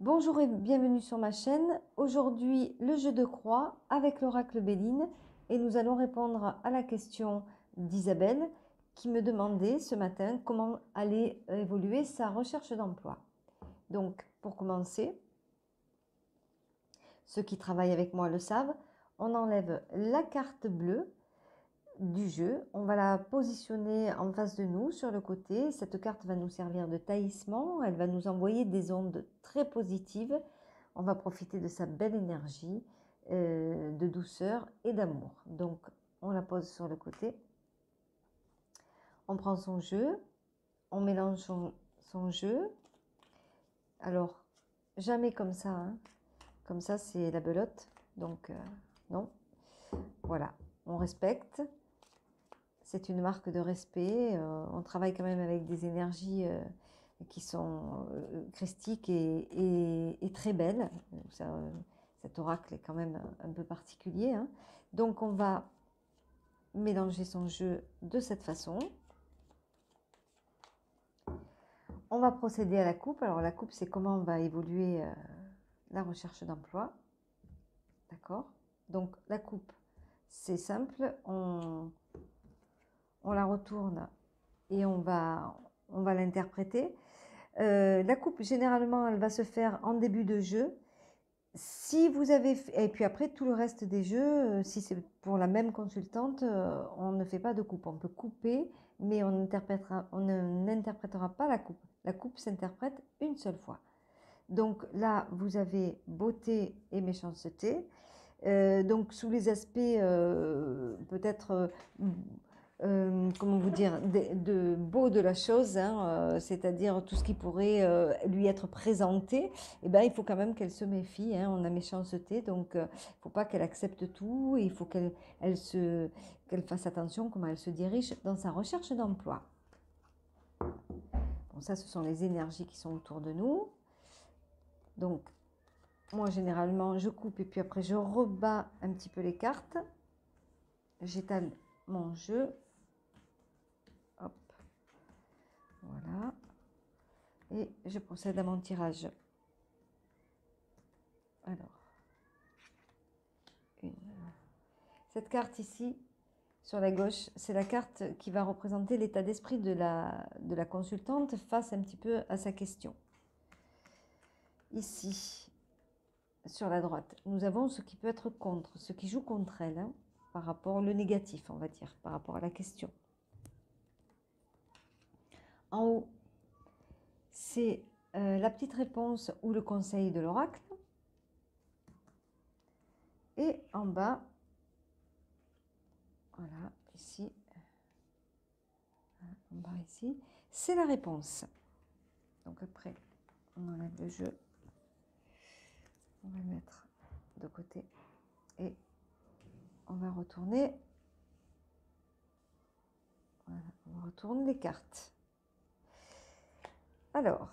Bonjour et bienvenue sur ma chaîne. Aujourd'hui, le jeu de croix avec l'oracle Béline et nous allons répondre à la question d'Isabelle qui me demandait ce matin comment allait évoluer sa recherche d'emploi. Donc, pour commencer, ceux qui travaillent avec moi le savent, on enlève la carte bleue du jeu, on va la positionner en face de nous sur le côté. Cette carte va nous servir de taillissement, elle va nous envoyer des ondes très positives. On va profiter de sa belle énergie de douceur et d'amour. Donc on la pose sur le côté, on prend son jeu, on mélange son jeu. Alors jamais comme ça, hein. Comme ça c'est la belote, donc non, voilà, on respecte. C'est une marque de respect. On travaille quand même avec des énergies qui sont christiques et très belles. Cet oracle est quand même un peu particulier, hein. Donc on va mélanger son jeu de cette façon. On va procéder à la coupe. Alors la coupe, c'est comment on va évoluer la recherche d'emploi. D'accord? Donc la coupe, c'est simple. On la retourne et on va l'interpréter. La coupe, généralement, elle va se faire en début de jeu. Si vous avez et puis après, tout le reste des jeux, si c'est pour la même consultante, on ne fait pas de coupe. On peut couper, mais on n'interprétera pas la coupe. La coupe s'interprète une seule fois. Donc là, vous avez beauté et méchanceté. Donc sous les aspects peut-être comment vous dire, de beau de la chose, hein, c'est-à-dire tout ce qui pourrait lui être présenté, eh ben, il faut quand même qu'elle se méfie, hein, on a méchanceté, donc il ne faut pas qu'elle accepte tout, il faut qu'elle fasse attention comment elle se dirige dans sa recherche d'emploi. Bon, ça, ce sont les énergies qui sont autour de nous. Donc, moi, généralement, je coupe et puis après, je rebats un petit peu les cartes. J'étale mon jeu. Hop. Voilà. Et je procède à mon tirage. Alors, cette carte ici, sur la gauche, c'est la carte qui va représenter l'état d'esprit de la consultante face un petit peu à sa question. Ici, sur la droite, nous avons ce qui peut être contre, ce qui joue contre elle, hein, par rapport au négatif, on va dire, par rapport à la question. En haut, c'est la petite réponse ou le conseil de l'oracle. Et en bas, voilà, ici, en bas ici, c'est la réponse. Donc après, on enlève le jeu. On va le mettre de côté. Et on va retourner. Voilà, on retourne les cartes. Alors,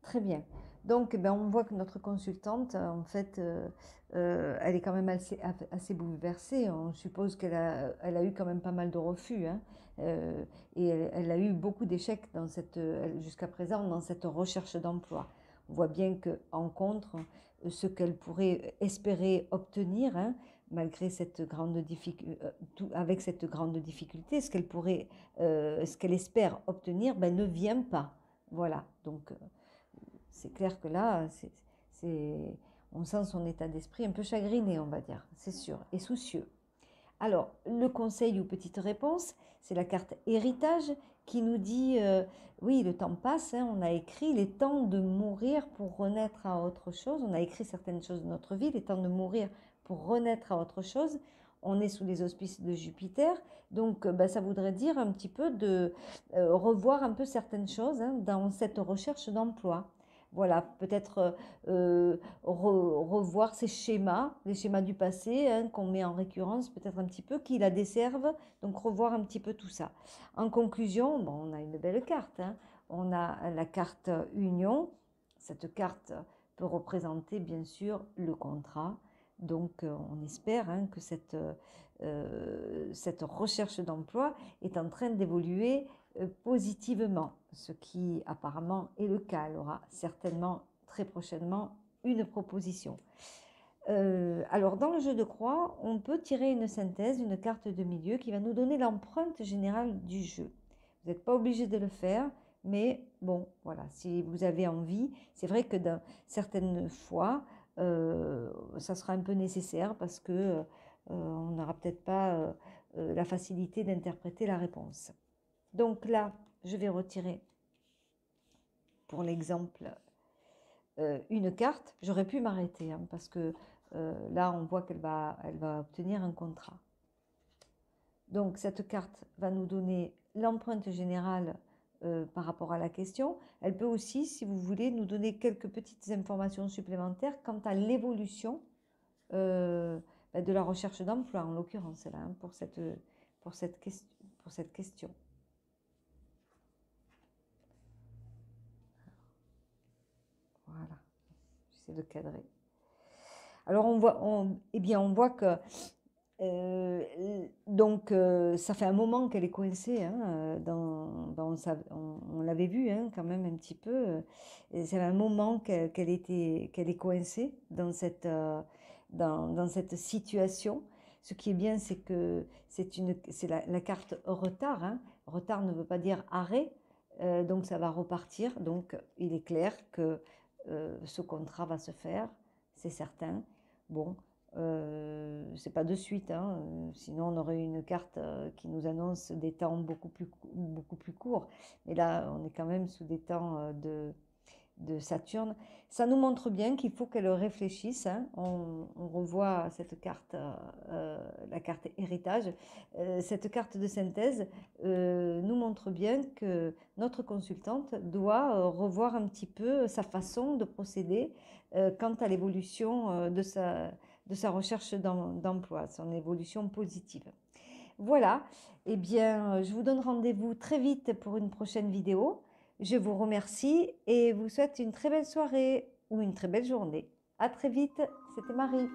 très bien. Donc, ben, on voit que notre consultante, en fait, elle est quand même assez bouleversée. On suppose qu'elle a eu quand même pas mal de refus, hein. Et elle a eu beaucoup d'échecs jusqu'à présent dans cette recherche d'emploi. On voit bien qu'en contre, ce qu'elle pourrait espérer obtenir, hein, malgré cette grande difficulté, avec cette grande difficulté, ce qu'elle espère obtenir, ben, ne vient pas. Voilà, donc c'est clair que là, on sent son état d'esprit un peu chagriné, on va dire, c'est sûr, et soucieux. Alors, le conseil ou petite réponse, c'est la carte héritage qui nous dit, oui, le temps passe, hein, on a écrit, il est temps de mourir pour renaître à autre chose. On a écrit certaines choses de notre vie, il est temps de mourir pour renaître à autre chose. On est sous les auspices de Jupiter, donc bah, ça voudrait dire un petit peu de revoir un peu certaines choses, hein, dans cette recherche d'emploi. Voilà, peut-être revoir ces schémas, les schémas du passé, hein, qu'on met en récurrence peut-être un petit peu, qui la desservent, donc revoir un petit peu tout ça. En conclusion, bon, on a une belle carte, hein. On a la carte Union. Cette carte peut représenter bien sûr le contrat. Donc on espère, hein, que cette recherche d'emploi est en train d'évoluer positivement, ce qui apparemment est le cas. Elle aura certainement très prochainement une proposition. Alors, dans le jeu de croix, on peut tirer une synthèse, une carte de milieu qui va nous donner l'empreinte générale du jeu. Vous n'êtes pas obligé de le faire, mais bon, voilà, si vous avez envie, c'est vrai que certaines fois, ça sera un peu nécessaire parce que on n'aura peut-être pas la facilité d'interpréter la réponse. Donc là, je vais retirer, pour l'exemple, une carte. J'aurais pu m'arrêter hein, parce que là, on voit qu'elle va obtenir un contrat. Donc, cette carte va nous donner l'empreinte générale par rapport à la question. Elle peut aussi, si vous voulez, nous donner quelques petites informations supplémentaires quant à l'évolution de la recherche d'emploi, en l'occurrence, là, hein, pour cette question. Voilà, j'essaie de cadrer. Alors, on voit que ça fait un moment qu'elle est coincée, hein, on l'avait vu hein, quand même un petit peu. Ça fait un moment qu'elle est coincée dans cette situation. Ce qui est bien, c'est que c'est la carte retard. Hein. Retard ne veut pas dire arrêt, donc ça va repartir. Donc il est clair que ce contrat va se faire, c'est certain. Bon. C'est pas de suite, hein, sinon on aurait une carte qui nous annonce des temps beaucoup plus courts. Mais là, on est quand même sous des temps de Saturne. Ça nous montre bien qu'il faut qu'elle réfléchisse. Hein. On revoit cette carte, la carte héritage. Cette carte de synthèse nous montre bien que notre consultante doit revoir un petit peu sa façon de procéder quant à l'évolution de sa recherche d'emploi, son évolution positive. Voilà, eh bien, je vous donne rendez-vous très vite pour une prochaine vidéo. Je vous remercie et vous souhaite une très belle soirée ou une très belle journée. À très vite, c'était Marie.